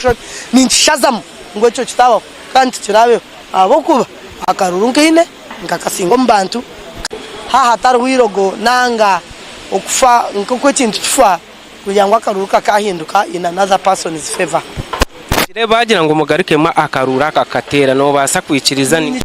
kusho ninchazam ngwecho chitawo kandi chirabe abokuba akaruru nkine ngakasingo mbantu hatari wirogo nanga okufa nkoko kintu kifa kujangwa akaruru kakahinduka in another person's favor bagira ngo mugarukema akarura kakatera no basa kwikiriza ni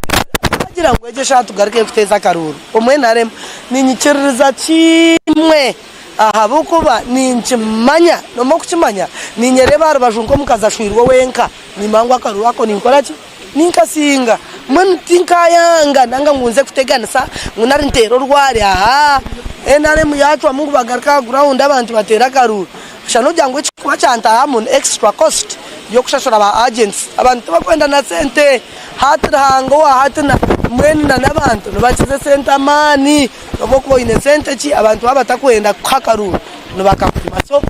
bagira ngo eje shatu garuke kuteza akaruru omwe narem ninyikiriza kimwe aha bokuba ninchimanya no mokukimanya ninyereba arubajunko mukazashwirwa wenka nimangwa akaruru ako ninkorachi ninkasinga mwe tinkayanga nanga ngunze kuteganisa ngunari ntero rwari aha enarem yacu amungu bagaruka ground abantu batera akaruru shano jango chikuba chanta hamun extra cost yokushashora ba agents abantu bakwenda na sente hatrango hatna mwenna nabantu nobachize sente amani nobokuba ine sente chi abantu abatakwenda kwakaru nobakakuma so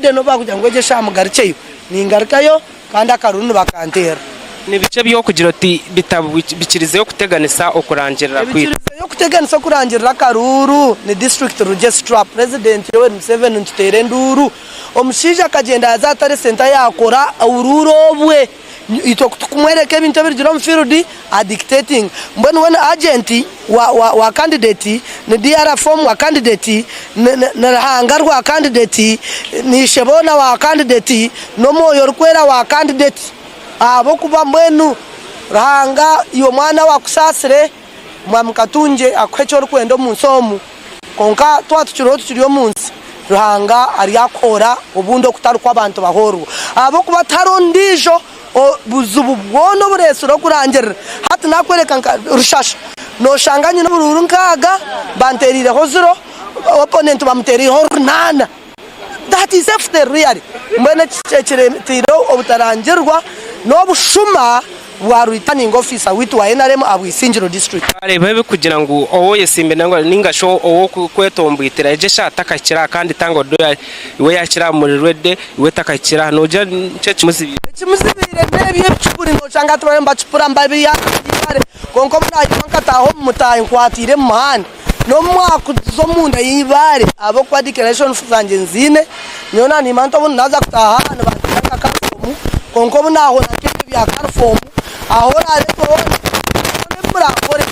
ya no bakujyango je shamugaricheyo ningarukayo kandi akarunu bakantera nibice byo kugira ati bitabikirize yo kuteganisa okurangirira kwira yo kuteganisa kurangirira akaruru ni district registrar president yewe Museveni ntutere nduru omushija kagenda azatare center yakora ururobwe ito kumwereke ibintu birgira mu field a dictating mbona wana agent wa candidate ni DR form wa candidate na hangarwa candidate ni shebona wa candidate no moyo rukwera wa candidate abo kuba mwenu rahanga iyo mwana wa kusasire mwamukatunje akwecho rukwendo munsomu konka twatuchiro tuchiriyo munsi ruhanga ari yakora ubundo kutarukwa abantu bahorwa abo kuba tarondijo buzubu bwono buresuro kurangira hati nakwereka rushasha no shanganye no bururu nkaga banterire hozuro opponent bamterire hornana that is after really mbene cecere tiro obutarangirwa no bushuma wa returning officer witu wa NRM abwisinjiro district ale babe kugira ngo owo yesimbe nango ningasho owo kwetomboitira eje shataka kira kandi tango doya iwe yakira muri rede iwe takakira noje cece musibire nebiye chupuri no changa tubamba chupura mbabi ya gitare konko mnaje mankataho mutayi nkwatire muhanda no mwaka zomunda yibare abo kwa declaration fuzanje nzine nyona ni manto bunaza kutaha n'abatanga kafomu konko bunaho nakebe bya kafomu ahora ariko mbura kore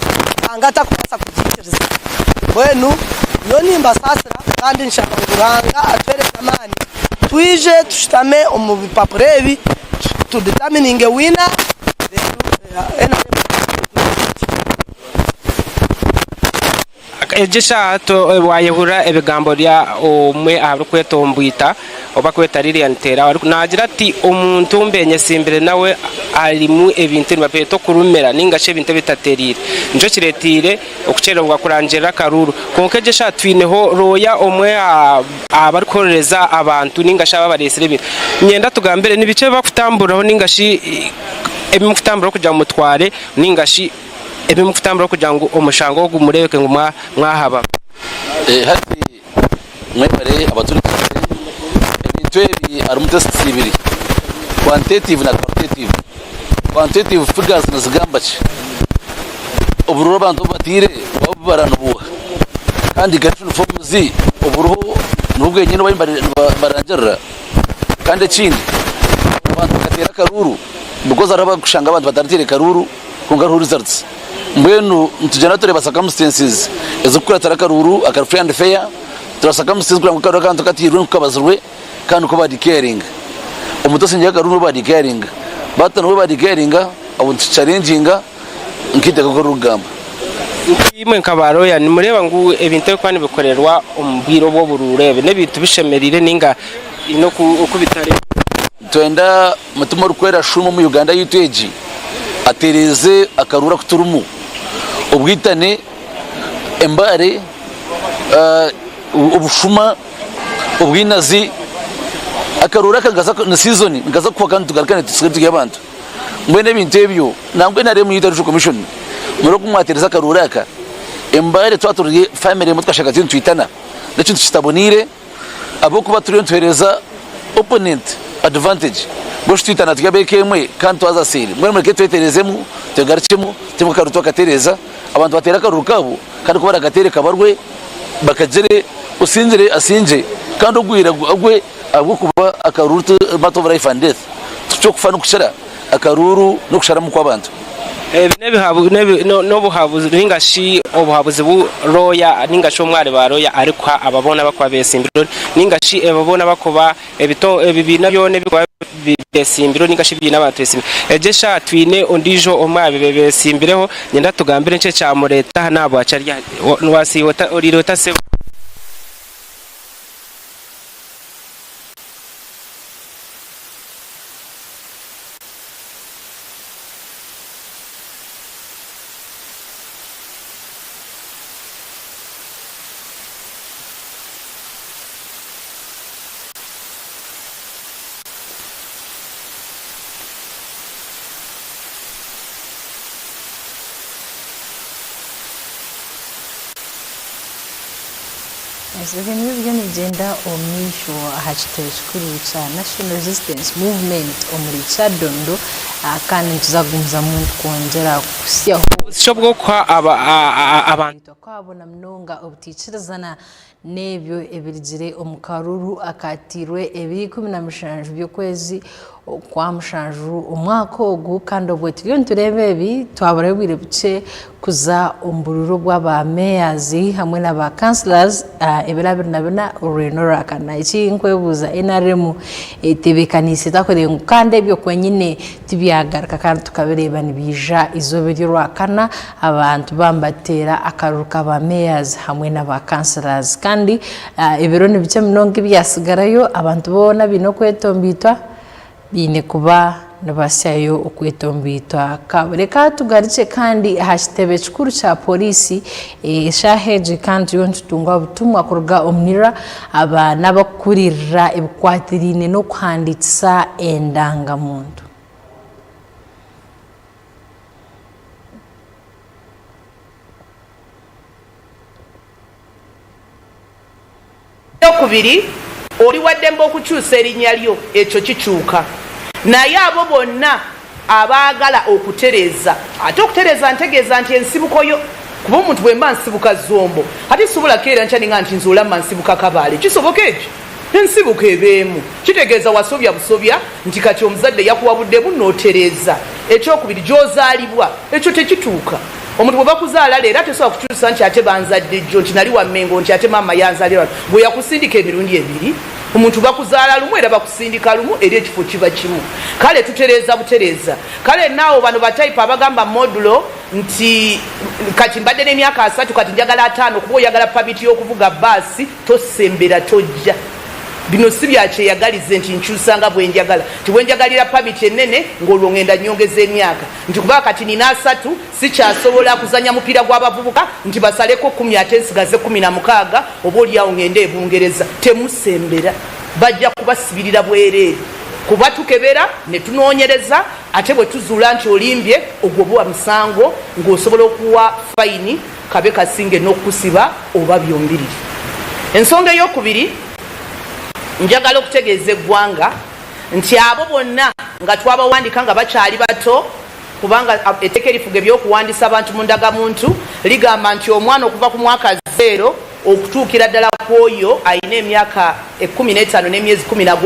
angata kumasa kujikiriza wenu yonimba sasira kandi nshaka nguranga atwere kamani twije tushitame omubipapurebi to determining a winner ejesha to wayehura ebigambo lya omwe Abarikwetomboitira obakwetarire ntera ariko nagira ati omuntu mbenye simbere nawe alimu ebintu bapeto kurumera ningashe ebintu bitaterire njo kiretire okucererwa kurangira akaruru konke jesha twineho roya omwe abarikoreza abantu ningasha babaresire ibintu nyenda tugambere nibice bakutamburaho ningashi ebimukutambura kujya mutware ningashi ebimukutambura kugira ngo omushango wo gumureke ngo mwahaba hati mwebare abaturikire ebintu arumutesti ibiri quantitative na quantitative figures nazigambache oburuho abantu batire babaranubuha kandi gashunu formuzi oburuho nubwo nyine barangira kandi kindi abantu batera karuru bukoza araba kushanga abantu batarire karuru kungaru results mbwenu ntujana tureba circumstances ezukura tarakaruru akar free and fair tura circumstances kura ngukaro kantu katirwe kubazurwe kandi ko badi caring umutose njya karuru badi caring batano badi caring abo challenging nkite ko rugamba imwe nkabaro ya nimureba ngo ebintu kwani bikorerwa umbiro bwo bururebe nebintu bishemerire ninga ino kubitare twenda mutuma rukwera shumo mu Uganda yuteji atereze akarura kuturumu ubwitane embare ubushuma ubwinazi akarura kagaza na season ngaza kuwa kandi tugarukane tusigaye abantu mwene bintu ebyo nangwe nare mu Youth Commission muri kumwatereza akarura aka embare twaturiye family mutwa shaka tintu twitana ndacyo tutabonire abo kuba turiyo twereza opponent advantage bosh twitana tugabekemwe kandi twazasiri mwene muri ketweterezemu tugarukemo timukaruto katereza abantu batera karukabo kandi kubara gatere kabarwe bakagere usinjire asinje kandi ugwira agwe kuba akaruto matter of life and death cyo kushara akaruru no kushara mu kwabantu n'obuhabuzi ningashi obuhabuzi bu roya ningashi omwari ba roya ariko ababona bakwa besimbiro ningashi ababona bakoba ebibina byone bikwa besimbiro ningashi byina abantu besimbiro ejesha twine ondijo omwari besimbireho nyenda tugambire nce cya mureta nabo acarya nwasi orirota se Ibintu bigenda bigenda omwisho ahakitebe kikuru kya National Resistance Movement omuricha dondo kandi tuzagunza muntu kongera kusyaho shobwo kwa abantu kwabona mnonga obutikirizana nebyo Ebirugire Omukaruuru akatirwe 2017 by'okwezi kwa mushanju umwaka ogu kandi obwetiriyo nturebe ebi twabarebwire buce kuza ombururo bw'aba mayors hamwe n'aba councillors ebirabiri nabina urenora kana iki nkwebuza NRM etebekanise takorengo kandi ebyo kwenyine tibyagaraka kandi tukabireba nibija izoberwa kana abantu bambatera akaruka aba mayors hamwe n'aba councillors kandi ebiro nibice mnongo byasigarayo abantu bona bino kwetombitwa bine kuba nabasyayo okwetombitwa kabureka tugarice kandi hashtebe kikuru cha polisi shaheje kandi yontutunga butumwa kuruga omnira aba nabakurira ebikwatirine no kuhanditsa endanga muntu okubiri oli waddemba okukyusa erinnya lyo ekyo kikyuka naye abo bonna abaagala okutereza ate okutereza ntegeeza nti ensibukoyo kuba omuntu bwemba nsibuka zombo ate sobola keera nkyaninga nti nzuulamma nsibuka kabaale kisoboka ekyo ensibuka ebeemu kitegeeza wasobya busobya nti kati omuzadde yakuwabuddemu n'otereza ekyokubiri gy'ozaalibwa ekyo tekituuka omuntu bwe bakuzaala leero ate sobola kukyusa nti ate banzadde jjo nti nali wammengo nti ate maama yanzaalirwa bwe yakusindika emirundi ebiri omuntu bakuzaala lumu era bakusindika lumu eri ekifo kiba kimu kale tutereza butereza kale naawo bano bataipu abagamba modulo nti kati mbadde n'emyaka 3 kati njagala 5 kuba oyagala pamiti y'okuvuga baasi tosembera tojja bino si byakyeyagalize nti nkyusanga bwenjagala tibwenjagalira pamiti ennene ng'olwo ngenda nyongeza emyaka nti kuba kati nina 3 sikyasobola kuzanya mupiira gw'abavubuka nti basaleko 10 ate nsigaze 16 oba oliawo ngende ebungereza temusembera bajja kubasibirira bwereere kuba tukebera ne tunoonyereza ate bwe tuzuula nti olimbye ogwo buwa musango ng'osobola okuwa fayini kabe kasinge n'okusiba oba byombiriri ensonga ey'okubiri njagala okutegeeza eggwanga nti abo bonna nga twabawandika nga bakyali bato kubanga etteeka erifuga ebyokuwandisa abantu mu ndagamuntu ligamba nti omwana okuva ku mwaka 0 okutuukira ddala ku oyo alina emyaka 15 n'emyezi 11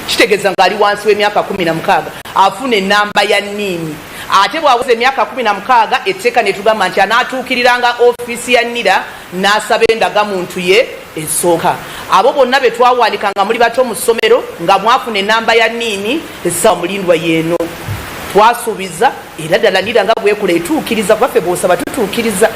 kitegeeza ng'ali wansi w'emyaka 16 afuna ennamba ya nniini ate bw'aweza emyaka 16 etteeka ne tugamba nti anaatuukiriranga ofiisi ya NIRA n'asaba endagamuntu ye esooka abo bonna be twawandika nga muli bato mu ssomero nga mwafuna ennamba ya nniini essaawa mulindwa yeeno twasuubiza era ddala NIRA nga bwekula etuukiriza kubaffe bw'osaba tutuukiriza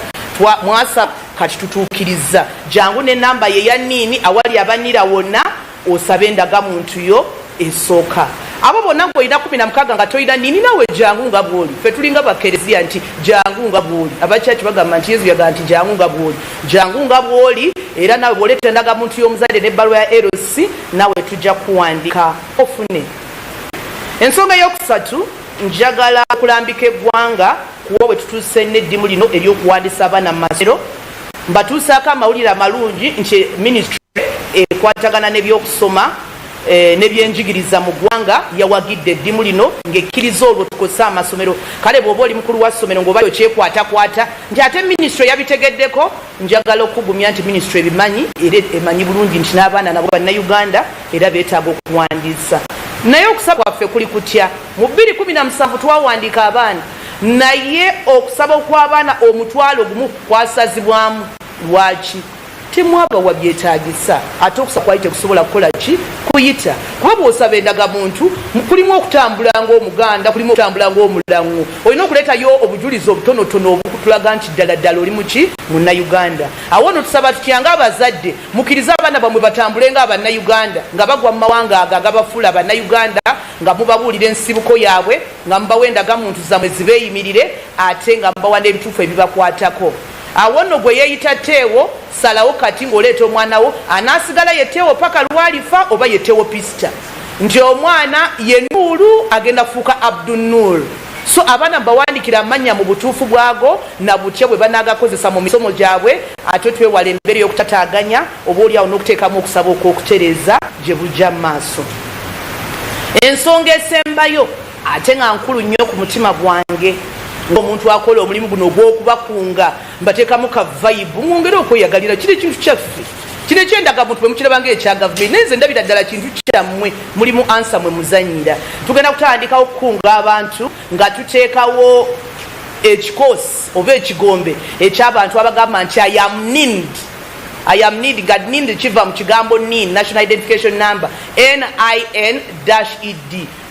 mwasaba kati tutuukiriza jangu n'ennamba ye ya nniini awali aba NIRA wonna osabe endagamuntu yo esooka abo bonna ng'olina 16 nga toyina nniini nawe jangu nga bw'oli ffe tulinga bakereziya nti jangu nga bw'oli abakyaki bagamba nti yesu yagamba nti jangu nga bw'oli jangu nga bw'oli era nawe bw'oleeta endagamuntu y'omuzadde n'ebbaluwa ya LC nawe tujja kuwandika ofune ensonga ey'okusatu njagala kulambika eggwanga kuwa bwe tutuuse n'eddimu lino ery'okuwandisa abaana mu masomero mbatuusaako amawulire amalungi nti minisitule ekwatagana n'ebyokusoma n'ebyenjigiriza mu ggwanga yawagidde eddimu lino ng'ekkiriza olwo tukozesa amasomero kale bw'oba oli mukulu wa ssomero ng'oba okyekwatakwata nti ate minisitule yabitegeddeko njagala okugumya nti minisitule ebimanyi era emanyi bulungi nti n'abaana nabo bannayuganda era beetaaga okuwandiisa naye okusaba kwaffe kuli kutya mu 2017 twawandiika abaana naye okusaba kw'abaana omutwalo gumu kwasazibwamu lwaki temwaba wabyetaagisa ate okusaba kwali tekusobola kukola ki kuyita kuba bw'osaba endagamuntu kulimu okutambula ng'omuganda kulimu okutambula ng'omulaŋŋu olina okuleetayo obujulizi obutonotono obukutulaga nti ddala ddala oli muki munnayuganda awo no tusaba tutya ng'abazadde mukkirize abaana bamwe batambule ng'abannayuganda nga bagwa mu mawanga ago agabafuula abannayuganda nga mubabuulira ensibuko yaabwe nga mubawa endagamuntu zammwe zibeeyimirire ate nga mubawa n'ebituufu ebibakwatako awo nno gwe yeeyita Teewo salawo kati ng'oleeta omwana wo anaasigala ye Teewo paka lwalifa oba ye Teewo Pista nti omwana ye Nuuru agenda kufuuka Abdul Nur. So abaana mbawandikira amannya mu butuufu bwago na butya bwe banaagakozesa mu misomo gyabwe ate twewala embeera y'okutataaganya oba oli awo n'okuteekamu okusaba okw'okutereeza gye bujja mu maaso. Ensonga esembayo ate nga nkulu nnyo ku mutima gwange omuntu akola omulimu guno ogw'okubakunga mbateekamu ka vayibu mwongere okweyagalira kiri kintu kyaffe kino ekyendagamuntu bwe mukiraba ng'ekya gavumenti naye nze ndabira ddala kintu kyammwe mulimu ansa mwe muzanyira. Tugenda kutandikawo okukunga abantu nga tuteekawo ekikoosi oba ekigombe eky'abantu abagamba nti I am need nga need kiva mu kigambo NIN, National Identification Number, NIN-ED.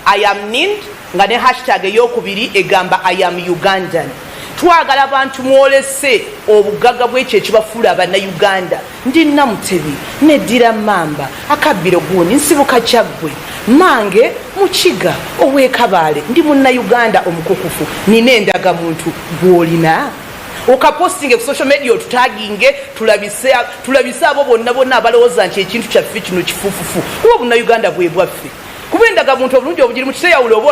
I am need nga ne hashtag eyokubiri egamba I am Ugandan. Twagala abantu mwolese obugagga bw'ekyo ekibafuula abannayuganda. Ndi Namutebi, Neddira Mamba, Akabbiro Guuni, Nsibuka Kyaggwe, Mange, Mukiga, Ow'Ekabaale, ndi munnayuganda omukukufu, nina endagamuntu gw'olina. Okapostinge ku social media otutaginge tulabise abo bonna abalowooza nti ekintu kyaffe kino kifuufufu. Oba bunnayuganda bwe bwaffe. Kuba endagamuntu obulungi obugiri mu kiteyawulo oba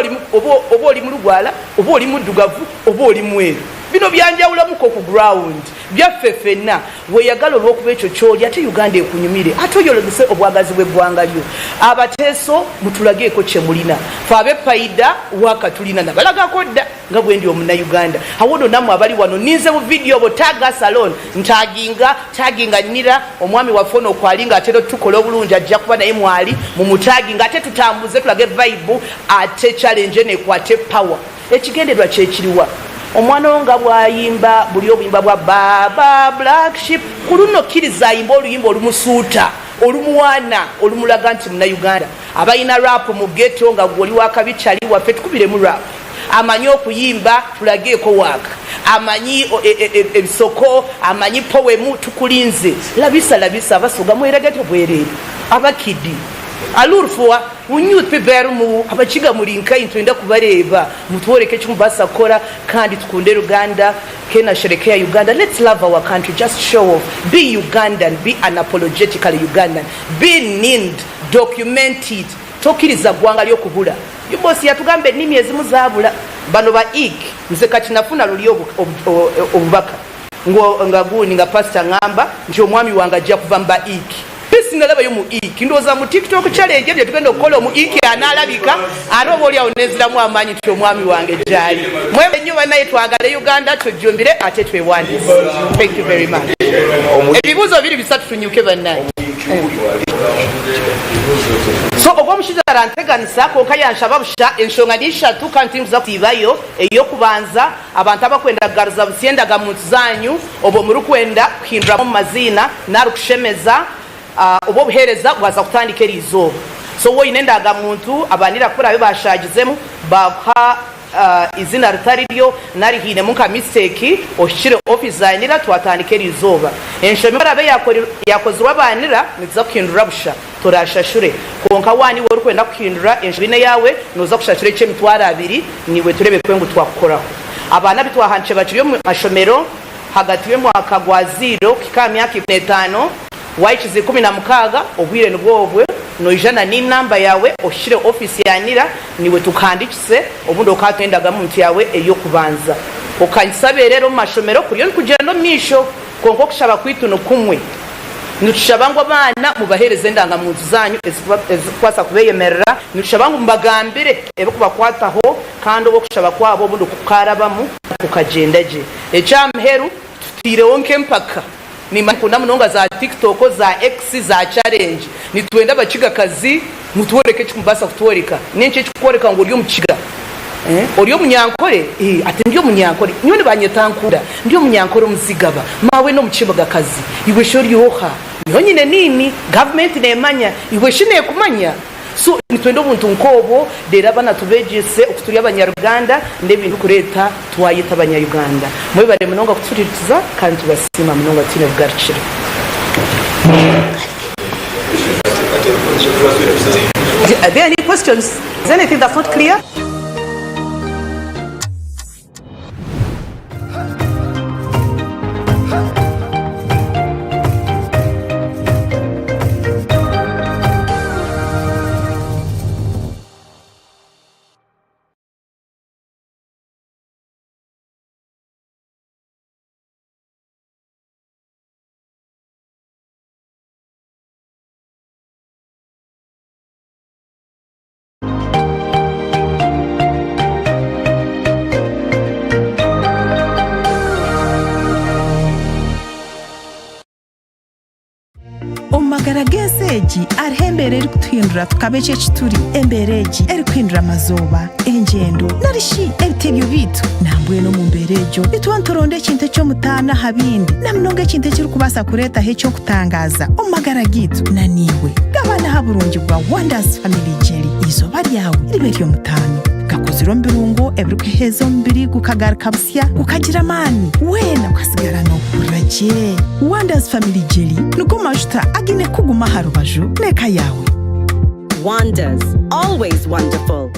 oli mulugwala oba oli muddugavu oba oli mweru. Bino byanjawulamuko ku ground byaffe ffenna weeyagala olw'okuba ekyo ky'oli ate Uganda ekunyumire ate oyologese obwagazi bw'eggwanga lyo. Abateeso mutulageeko kye mulina fe ab'epayida waka tulina nabalagako dda nga bwe ndi omunnayuganda. Awono nammwe abali wano ninze mu vidiyo bo tagga salon ntaginga nnira omwami waffe ono okwalinga ate tukola obulungi ajja kuba naye mwali mumutaginga ate tutambuze tulage vibe ate challenge nekwate power. Ekigendererwa kyekiriwa omwana nga bwayimba buli obuyimba bwa baba black sheep ku luno kkiriza ayimba oluyimba olumusuuta olumuwaana olumulaga nti munnayuganda. Abalina rap mu ghetto nga gwoli wakabicali waffe tukubiremu rap. Amanyi okuyimba tulageeko waaka, amanyi ebisoko, amanyi poemu tukulinze. Labisa abasoga mweregeto bwereere abakidi alurfuwa unyuth peverumu abakiga mulinka intwenda kubareeba mutworeke kimubasa kora kandi tukunde Uganda kena sherekea Uganda. Let's love our country, just show off, be Ugandan, be unapologetically Ugandan, be NIND, documented. Tokiriza gwanga lyokubula yubosi yatugamba ennimi ezimu zaabula bano ba ik nze kati nafuna luli obubaka nga guuni nga pastor ngamba nti omwami wange ajja kuva mba ik sinalabayo mu ik ndowooza mu TikTok challenge bye tugenda okukola mu ik anaalabika ate oba oli awo neziramu amaanyi nti omwami wange gyali mwe nnyo bannaye twagala Uganda tujjumbire ate twewandise. Thank you very much. Ebibuuzo biri bisatu tunyuke bannaye. So ogw'omushiza aranteganisa konka yanshaba busha enshonga n'ishatu kandi ntuza kutibayo eyokubanza abantu abakwenda kugaruza busyenda muntu zanyu obo muri kwenda kuhindura mu mazina narukushemeza obo buhereza bwaza kutandika eriizooba. So woyine endagamuntu abanira kurayo bashagizemu baka izina ritari ryo narihine muka mistake oshire office zanira twatandika eriizooba. Enshomero abe yakozwe abanira niza kuhindura busha turashashure konka wani wori kwenda kuhindura enshobine yawe noza kushashura eky'emitwaro 2 niwe turebe kwengu twakukoraho. Abana bitwahanche bakiriyo mu mashomero hagati y'umwaka gwa 0 kika myaka 5 waichize 16 obwire nibwobwe noijana ni namba yawe oshire office yanira niwe tukandikise obundi okatwendaga muntu yawe eyokubanza okanyisabe rero mu mashomero kuriyo kugenda misho konko kushaba kwituno kumwe nitushabangu abana mubahereze ndangamuntu zanyu ezikwasa kubeyemerera nitushabangu mbagambire ebikubakwataho kandi obokushaba kwabo obundi kukarabamu kukagendaje ekyamheru tutirewo nkempaka kuna mnonga za TikTok za X za challenge nitwenda bachiga kazi mutuwereke kikumbasa kutuwereka nenche kikukoreka ngo ryo muchiga Oriyo munyankore ati ndiyo munyankore nyone banyetankura ndiyo munyankore muzigaba mawe no mukibaga kazi iwe shori yoha niho nyine nini government nemanya iwe shine kumanya so nitwendo buntu nkobo dera bana tubegese okuturi abanyaruganda ndebintu kureta twayita abanyaruganda mwe bare munonga kuturiza kandi tubasima munonga tine bwarchira Are there any questions? Is anything that's not clear? Omagarageseji arhembere eri kutuhindura tukabeche chituri embereji eri kuhindura amazoba engendo narishi ebitebyo bitu nambwe no mumberejo bitwantoronde kintu cyo mutana habindi namunonge kintu kiri kubasa kureta hecho kutangaza omagaragitu naniwe gabana haburungi bwa Wonders Family Jelly izoba ryawe riberyo mutano gakoziro mbirungo ebirukhezo mbiri gukagarika busya gukagira mani wena ukasigara no kuraje Wonders Family Jelly nuko majuta agine kuguma harubaju neka yawe Wonders, always wonderful.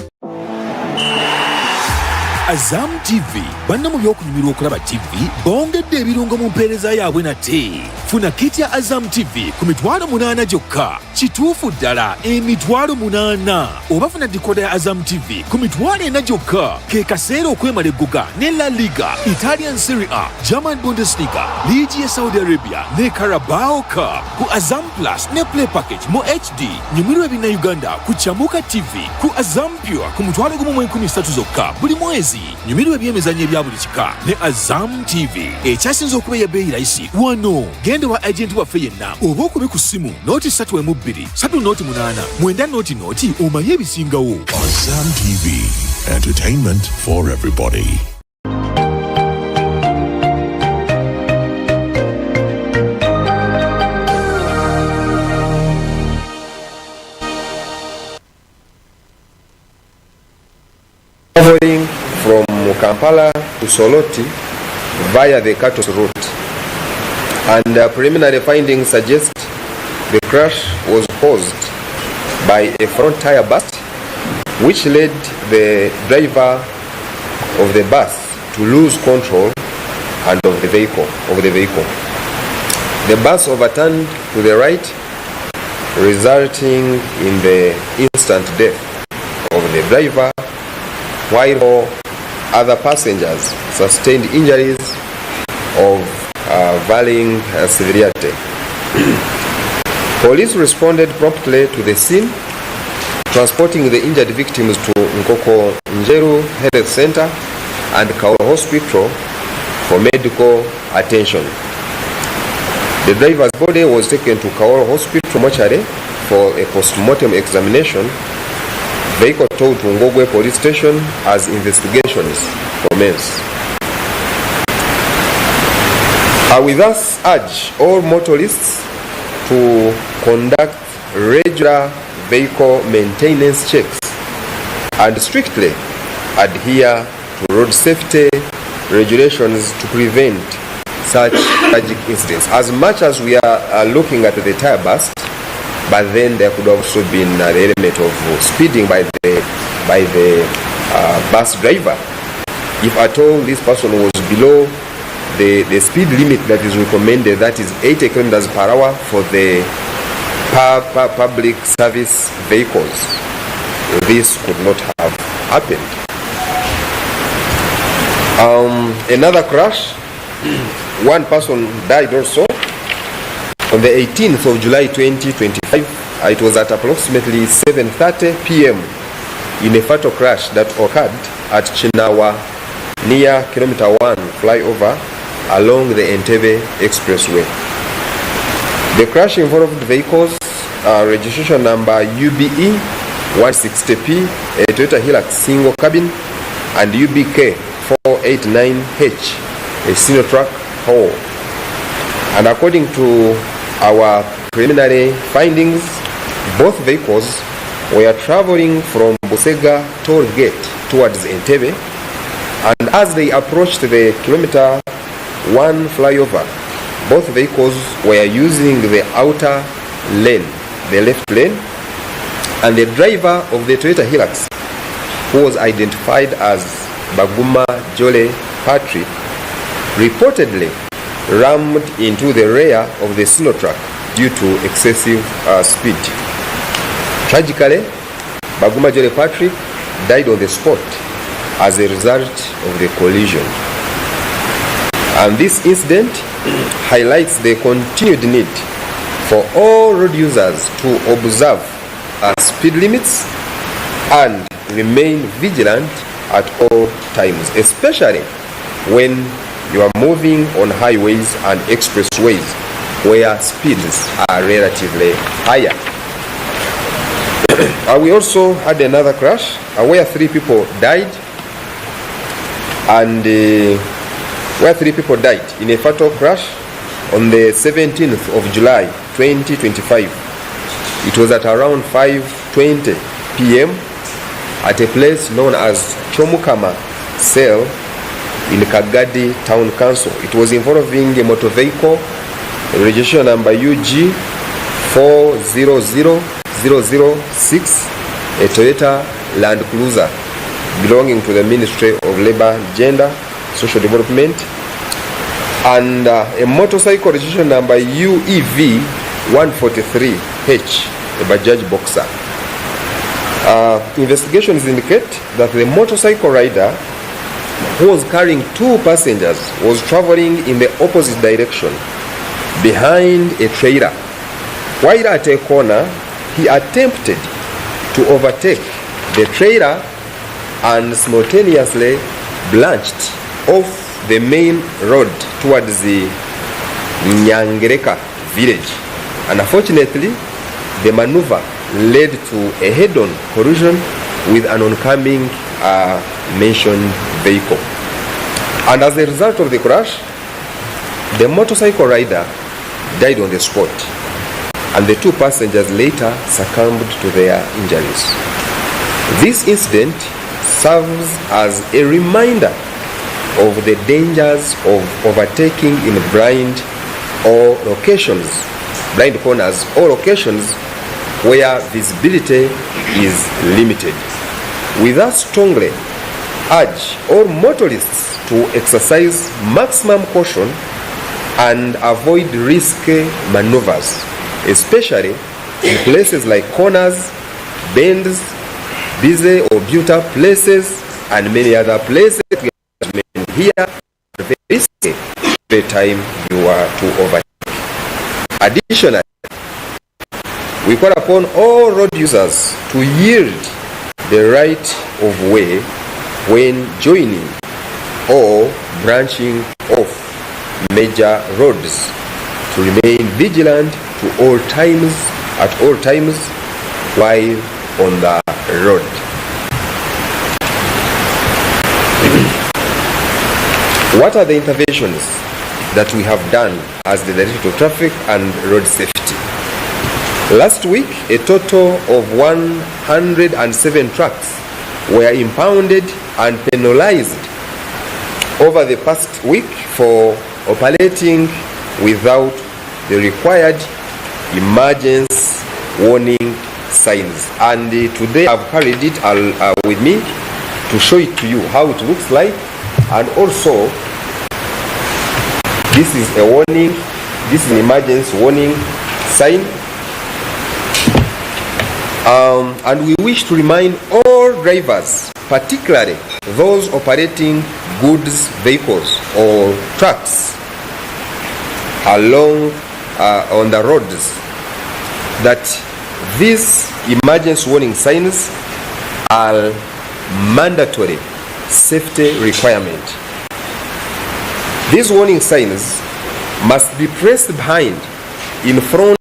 AZAM TV banna mu byokunyumirwa okulaba TV bongedde ebirungo mu mpeereza yaabwe nate funa kiti ya AZAM TV ku mitwalo 8 gyokka kituufu ddala emitwalo 8 oba funa dikoda ya AZAM TV ku mitwalo 4 gyokka ke kaseera okwemala egguga ne La Liga, Italian Serie A, German Bundesliga, Ligi ya Saudi Arabia ne Carabao Cup ku AZAM Plus ne Play Package mu HD nyumirwa ebina Uganda ku Chamuka TV ku AZAM Pure ku mitwalo 13 zokka buli mwezi nyumirwa ebyemizannyo ebya buli kika ne AZAM TV ekyasinza okuba ebbeeyi rayisi wano genda wa agenti waffe yenna oba okubi ku ssimu nooti 3.2 3 nooti 8 9 nooti omanye ebisingawo. AZAM TV, entertainment for everybody. Traveling from Kampala to Soloti via the Katos route, and preliminary findings suggest the crash was caused by a front tire burst, which led the driver of the bus to lose control and of the vehicle. The bus overturned to the right, resulting in the instant death of the driver, while other passengers sustained injuries of varying severity. Police responded promptly to the scene, transporting the injured victims to Nkoko Njeru Health Center and Kauro Hospital for medical attention. The driver's body was taken to Kauro Hospital mortuary for a post-mortem examination. Vehicle towed to Ngogwe Police Station as investigations commence. We thus urge all motorists to conduct regular vehicle maintenance checks and strictly adhere to road safety regulations to prevent such tragic incidents. As much as we are looking at the tire burst, but then there could also been the element of speeding by the bus driver. If at all this person was below the speed limit that is recommended, that is 80 kilometers per hour for the public service vehicles, this could not have happened. Another crash, one person died also on the 18th of July 2025. It was at approximately 7:30 p.m. in a fatal crash that occurred at Chinawa near kilometer 1 flyover along the Entebbe Expressway. The crash involved vehicles registration number UBE 160P, a Toyota Hilux single cabin, and UBK 489H, a Sinotrack haul. And according to our preliminary findings, both vehicles were traveling from Busega toll gate towards Entebbe, and as they approached the kilometer 1 flyover, both vehicles were using the outer lane, the left lane, and the driver of the Toyota Hilux, who was identified as Baguma Jole Patrick, reportedly rammed into the rear of the Sinotrack due to excessive speed. Tragically, Baguma Jole Patrick died on the spot as a result of the collision. And this incident highlights the continued need for all road users to observe speed limits and remain vigilant at all times, especially when you are moving on highways and expressways where speeds are relatively higher. We also had another crash where 3 people died, and in a fatal crash on the 17th of July 2025. It was at around 5:20 p.m. at a place known as Chomukama Cell in Kagadi Town Council. It was involving a motor vehicle, registration number UG 400006, a Toyota Land Cruiser belonging to the Ministry of Labour, Gender, Social Development, and a motorcycle registration number UEV 143H, a Bajaj Boxer. Investigations indicate that the motorcycle rider, who was carrying 2 passengers, was traveling in the opposite direction behind a trailer. While at a corner, he attempted to overtake the trailer and simultaneously blanched off the main road towards the Nyangereka village. And unfortunately, the maneuver led to a head-on collision with an oncoming mentioned vehicle. And as a result of the crash, the motorcycle rider died on the spot, and the 2 passengers later succumbed to their injuries. This incident serves as a reminder of the dangers of overtaking in blind corners or locations where visibility is limited. We thus strongly urge all motorists to exercise maximum caution and avoid risky maneuvers, especially in places like corners, bends, busy or built-up places, and many other places here are very risky every time you are to overtake. Additionally, we call upon all road users to yield the right of way when joining or branching off major roads, to remain vigilant at all times while on the road. What are the interventions that we have done as the Directorate of Traffic and Road Safety? Last week, a total of 107 trucks were impounded and penalized over the past week for operating without the required emergency warning signs. And today I've carried it with me to show it to you how it looks like. And also, this is a warning, this is an emergency warning sign. And we wish to remind all drivers, particularly those operating goods vehicles or trucks along on the roads, that these emergency warning signs are mandatory safety requirement. These warning signs must be placed behind in front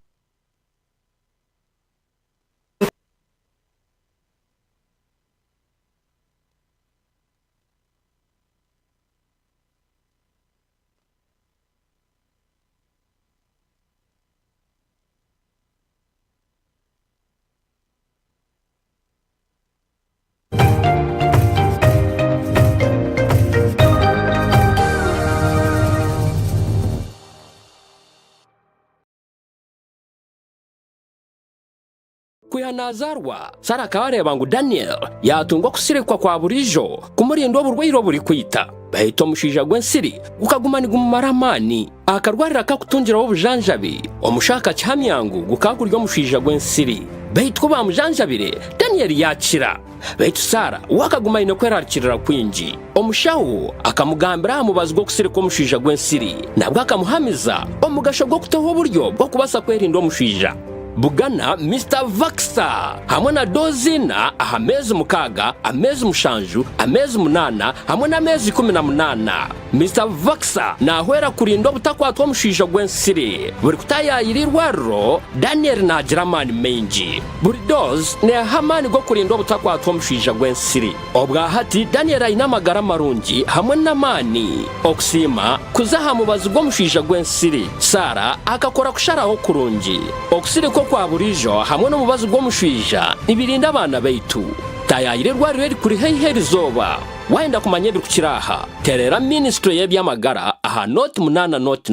kwihanazarwa Sara kabareba ngo Daniel yatungwa kusirekwa kwa burijo kumurindo burwiro buri kwita bahita mushija gwensiri gukagumanirwa mu maramani akarwarira kakutungira wo bujanjabi omushaka cyamyangu gukakuryo mushija gwensiri bahitwa bamujanjabire Daniel yakira bahita Sara wakagumanira kwerarikirira kwinji omushaho akamugambira amubazwa kusireka omushija gwensiri nabwo akamuhamiza omugasho gwo kutaho buryo bwo kubasa kwerinda omushija Bugana Mr. Vaxa hamwe na dozina amezi mukaga amezi mushanju amezi munana hamwe na amezi 18 Mr. Vaxa nahwera kurinda butakwatwa mushija gwensiri buri kutayayirirwaro Daniel na German menji buri doze ne hamani go kurinda butakwatwa mushija gwensiri obwa hati Daniel ayina magara marungi hamwe na mani okusima kuzaha mubazi go mushija gwensiri Sara akakora kusharaho kurungi okusiri ko kwa burijo hamwe no mubazi gwo mushija ibirinda abana baitu tayayirirwa riri kuri herizoba wenda kumanye bikukiraha terera ministry y'ebyamagara aha not munana not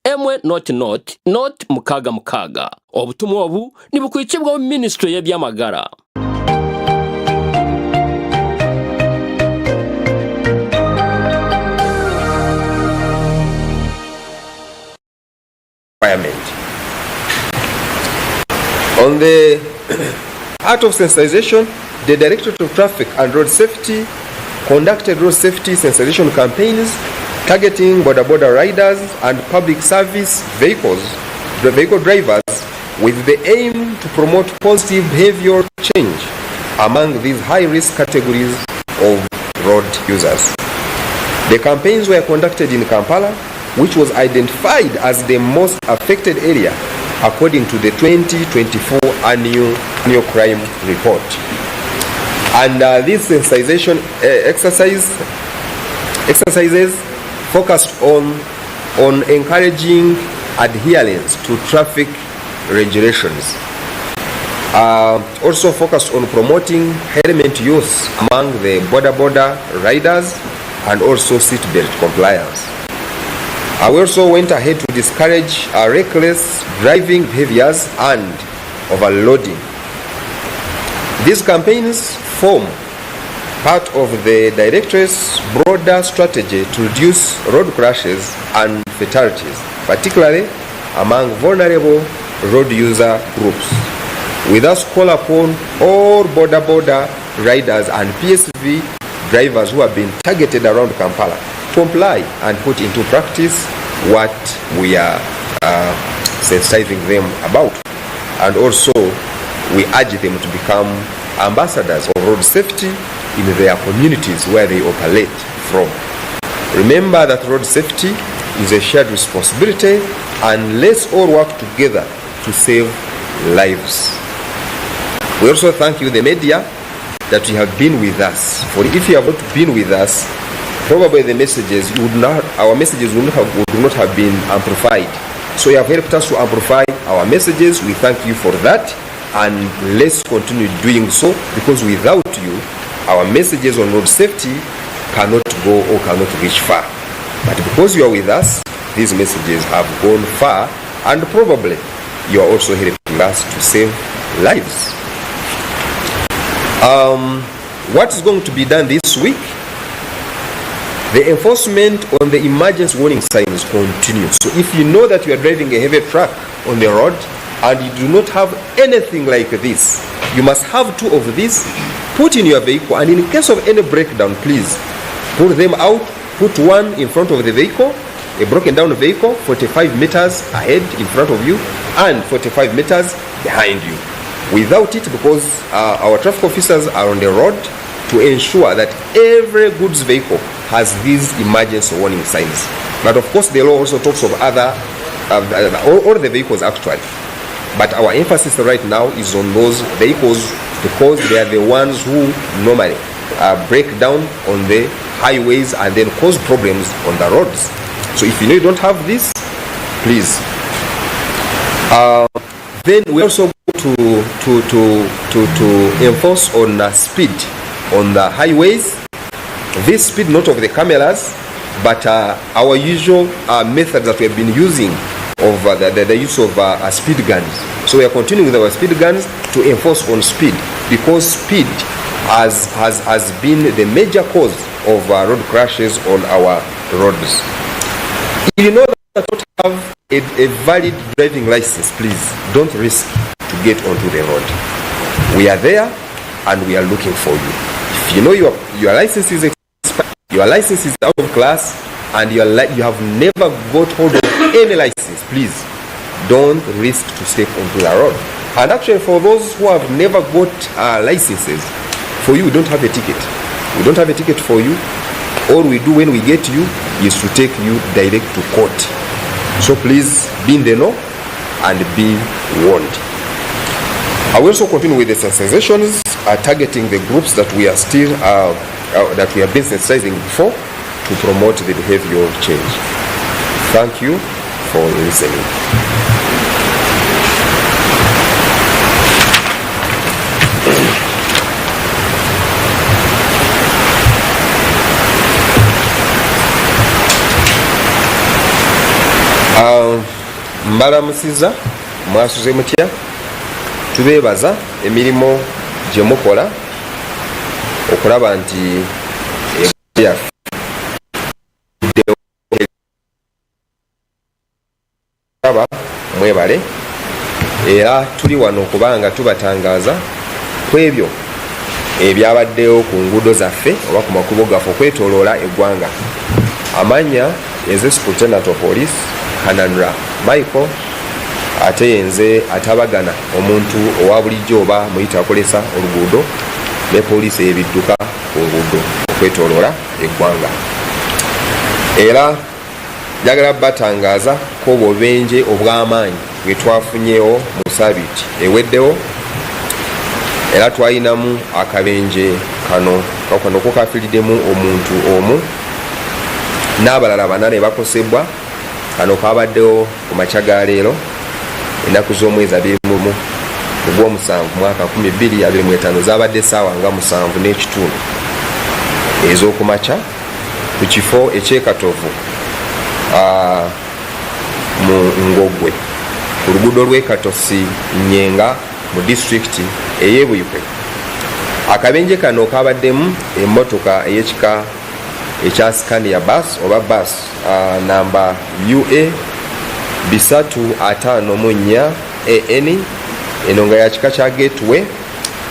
emwe not mukaga obutumwa obu nibukwikibwa ministry y'ebyamagara On the art of sensitization, the Directorate of Traffic and Road Safety conducted road safety sensitization campaigns targeting border riders and public service vehicle drivers with the aim to promote positive behavioral change among these high-risk categories of road users. The campaigns were conducted in Kampala, which was identified as the most affected area according to the 2024 annual crime report. And this sensitization exercises focused on encouraging adherence to traffic regulations. Also focused on promoting helmet use among the border riders and also seatbelt compliance. We also went ahead to discourage reckless driving behaviors and overloading. These campaigns form part of the Directorate's broader strategy to reduce road crashes and fatalities, particularly among vulnerable road user groups. We thus call upon all border riders and PSV drivers who have been targeted around Kampala comply and put into practice what we are sensitizing them about, and also we urge them to become ambassadors of road safety in their communities where they operate from. Remember that road safety is a shared responsibility, and let's all work together to save lives. We also thank you, the media, that you have been with us. For if you have not been with us, probably the messages our messages would not have been amplified. So you have helped us to amplify our messages. We thank you for that, and let's continue doing so, because without you, our messages on road safety cannot go or cannot reach far. But because you are with us, these messages have gone far, and probably you are also helping us to save lives. What is going to be done this week? The enforcement on the emergency warning signs continues. So if you know that you are driving a heavy truck on the road and you do not have anything like this, you must have two of these, put in your vehicle, and in case of any breakdown, please pull them out, put one in front of the vehicle, a broken down vehicle 45 meters ahead in front of you and 45 meters behind you. Without it, because our traffic officers are on the road to ensure that every goods vehicle has these emergency warning signs. But of course, the law also talks of other all the vehicles actually. But our emphasis right now is on those vehicles because they are the ones who normally break down on the highways and then cause problems on the roads. So if you know you don't have this, please. Then we also go to enforce on speed on the highways. This speed not of the cameras, but our usual method that we have been using of the use of speed guns. So we are continuing with our speed guns to enforce on speed because speed has been the major cause of road crashes on our roads. If you know that you don't have a valid driving license, please don't risk to get onto the road. We are there and we are looking for you. If you know your license is expired, your license is out of class, and you have never got hold of any license, please don't risk to step onto the road. And actually, for those who have never got licenses, for you, we don't have a ticket. We don't have a ticket for you. All we do when we get you is to take you direct to court. So please be in the know and be warned. I will also continue with the sensitizations targeting the groups that we are still that we have been sensitizing before to promote the behavioral change. Thank you for listening. Mbalamusiza mwasuze mutya, tubeebaza emirimu gye mukola okulaba nti mwebale era tuli wano okubanga tubatangaaza ku ebyo ebyabaddewo ku nguudo zaffe oba ku makubo gaffe okwetooloola eggwanga. Amannya eze Superintendent of Police Kananura Michael, ate yenze atabagana omuntu owa bulijjo oba muyita akolesa oluguudo ne poliisi ey'ebidduka ku nguudo okwetooloola eggwanga. Era njagala batangaaza ko obubenje obw'amaanyi bwe twafunyeewo mu sabiiti eweddewo, era twalinamu akabenje kano ko kafiiriddemu omuntu omu n'abalala 4 ne bakosebwa. Kano kabaddewo ku makya ga leero ennaku z'omwezi 21 ogw'omusanvu mwaka 2025 zabadde essaawa nga 7:30 ez'okumakya ku kifo ekyekatovu mu Ngogwe ku luguudo lw'Ekatosi Nyenga mu disitulikiti ey'Ebuyikwe. Akabenje kano kabaddemu emmotoka ey'ekika ekya Scania bus oba bus namba UA 354 AN eno nga ya kika kya Gateway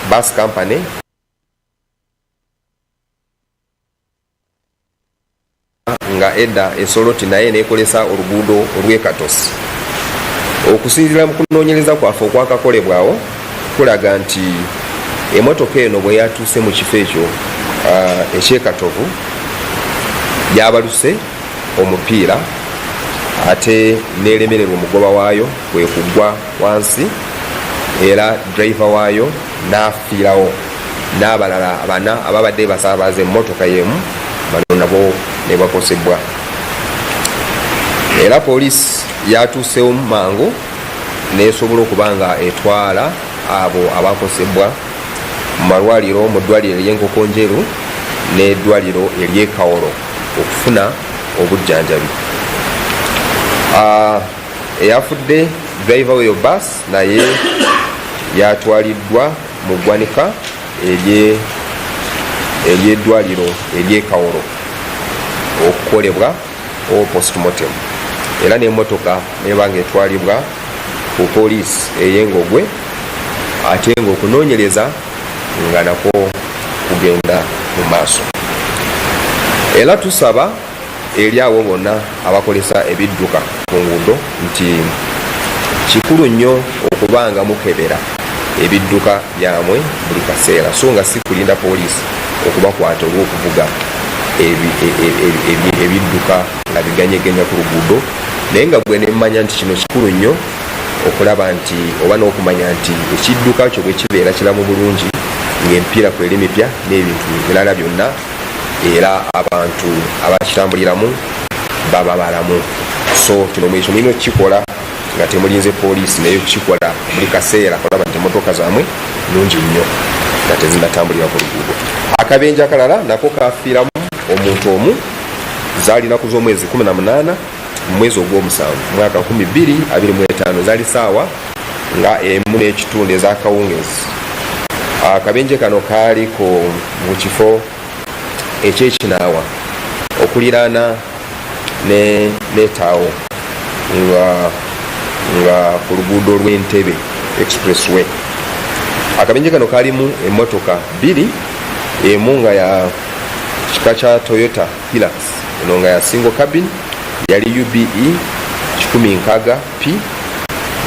Bus Company nga edda esoloti naye neekolesa oluguudo olw'Ekatosi. Okusinziira mu kunoonyereza kwaffe okwakakolebwawo kulaga nti emmotoka eno bwe yatuuse mu kifo ekyo ekyekatovu yabaluse omupiira ate neelemererwa omugoba waayo kwe kugwa wansi era driver waayo n'afiirawo n'abalala 4 ababadde basaabaza emmotoka y'emu bano nabo ne bakosebwa. Era poliisi yatuusewo mangu nesobola okuba nga etwala abo abakosebwa mu malwaliro mu ddwaliro ery'Enkoko Njeru n'eddwaliro ery'Ekawolo okufuna obujjanjabi. Eyafudde driver w'eyo bus naye yatwaliddwa mu ggwanika ery'eddwaliro ery'Ekawolo okukolebwa postmortem, era n'emmotoka nebanga etwalibwa ku poliisi ey'Engogwe ate ng'okunoonyereza nga nako kugenda mu maaso. Era tusaba eri abo bonna abakolesa ebidduka ku nguudo nti kikulu nnyo okubanga mukebera ebidduka byamwe buli kaseera, so nga si kulinda poliisi okubakwata olw'okuvuga ebidduka nga biganyeganya ku luguudo naye nga gwe nemmanya nti kino kikulu nnyo okulaba nti oba n'okumanya nti ekidduka kyo bwe kibeera kiramu bulungi ng'emipiira kweri mipya n'ebintu ebirala byonna era abantu abakitambuliramu baba balamu. So kino mwekyo mulina okukikola nga temulinze poliisi naye okukikola buli kaseera kulaba nti emmotoka zammwe nnungi nnyo nga tezinatambulira ku luguudo. Akabenje akalala nako kafiiramu omuntu omu zaali nnaku z'omwezi 18 mu mwezi ogw'omusanvu mwaka 2025 zaali saawa nga 1:1 ez'akawungeezi. Akabenje kano kaaliko mu kifo eky'ekinaawa okuliraana n'etaawo nga ku luguudo lw'Entebbe expressway. Akabenje kano kaalimu emmotoka 2, emu nga ya kika kya Toyota Hilux eno nga ya single cabin yali UBE 16P,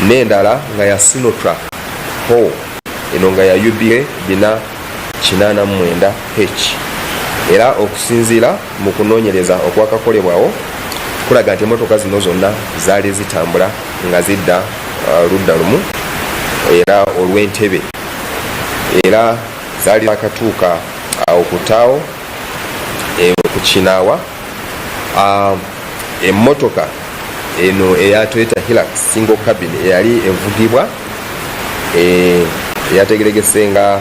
n'endala nga ya Sinotrack Ho eno nga ya UBE 489H. Era okusinziira mu kunoonyereza okwakakolebwawo kulaga nti emmotoka zino zonna zaali zitambula nga zidda ludda lumu era olw'Entebbe, era zaali zakatuuka awo ku ttaawo ku Kinaawa. Emmotoka eno eya Toyota Hilux single cabin eyali evugibwa eyategeregese nga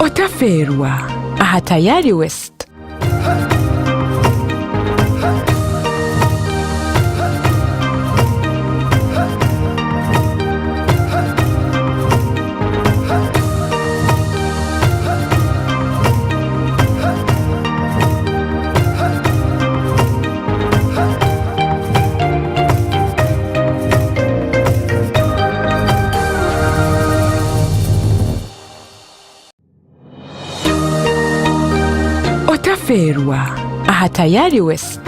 Otaferwa aha Tayari West. Otaferwa aha Tayari West.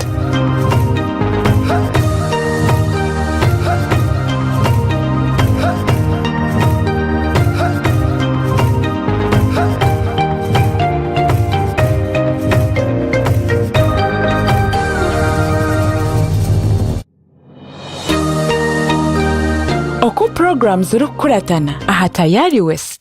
Oku programs rukuratana aha Tayari West.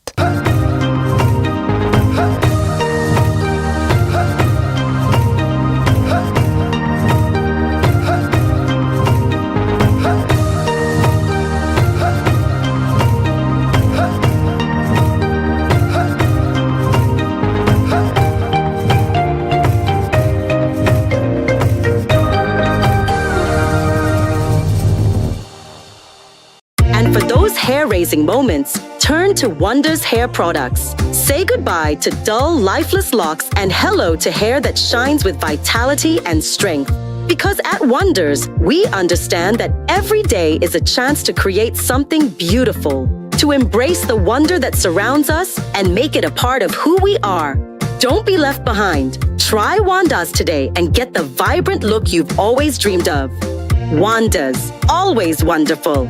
Hair-raising moments, turn to Wonders Hair Products. Say goodbye to dull, lifeless locks and hello to hair that shines with vitality and strength. Because at Wonders, we understand that every day is a chance to create something beautiful, to embrace the wonder that surrounds us and make it a part of who we are. Don't be left behind. Try Wanda's today and get the vibrant look you've always dreamed of. Wanda's, always wonderful.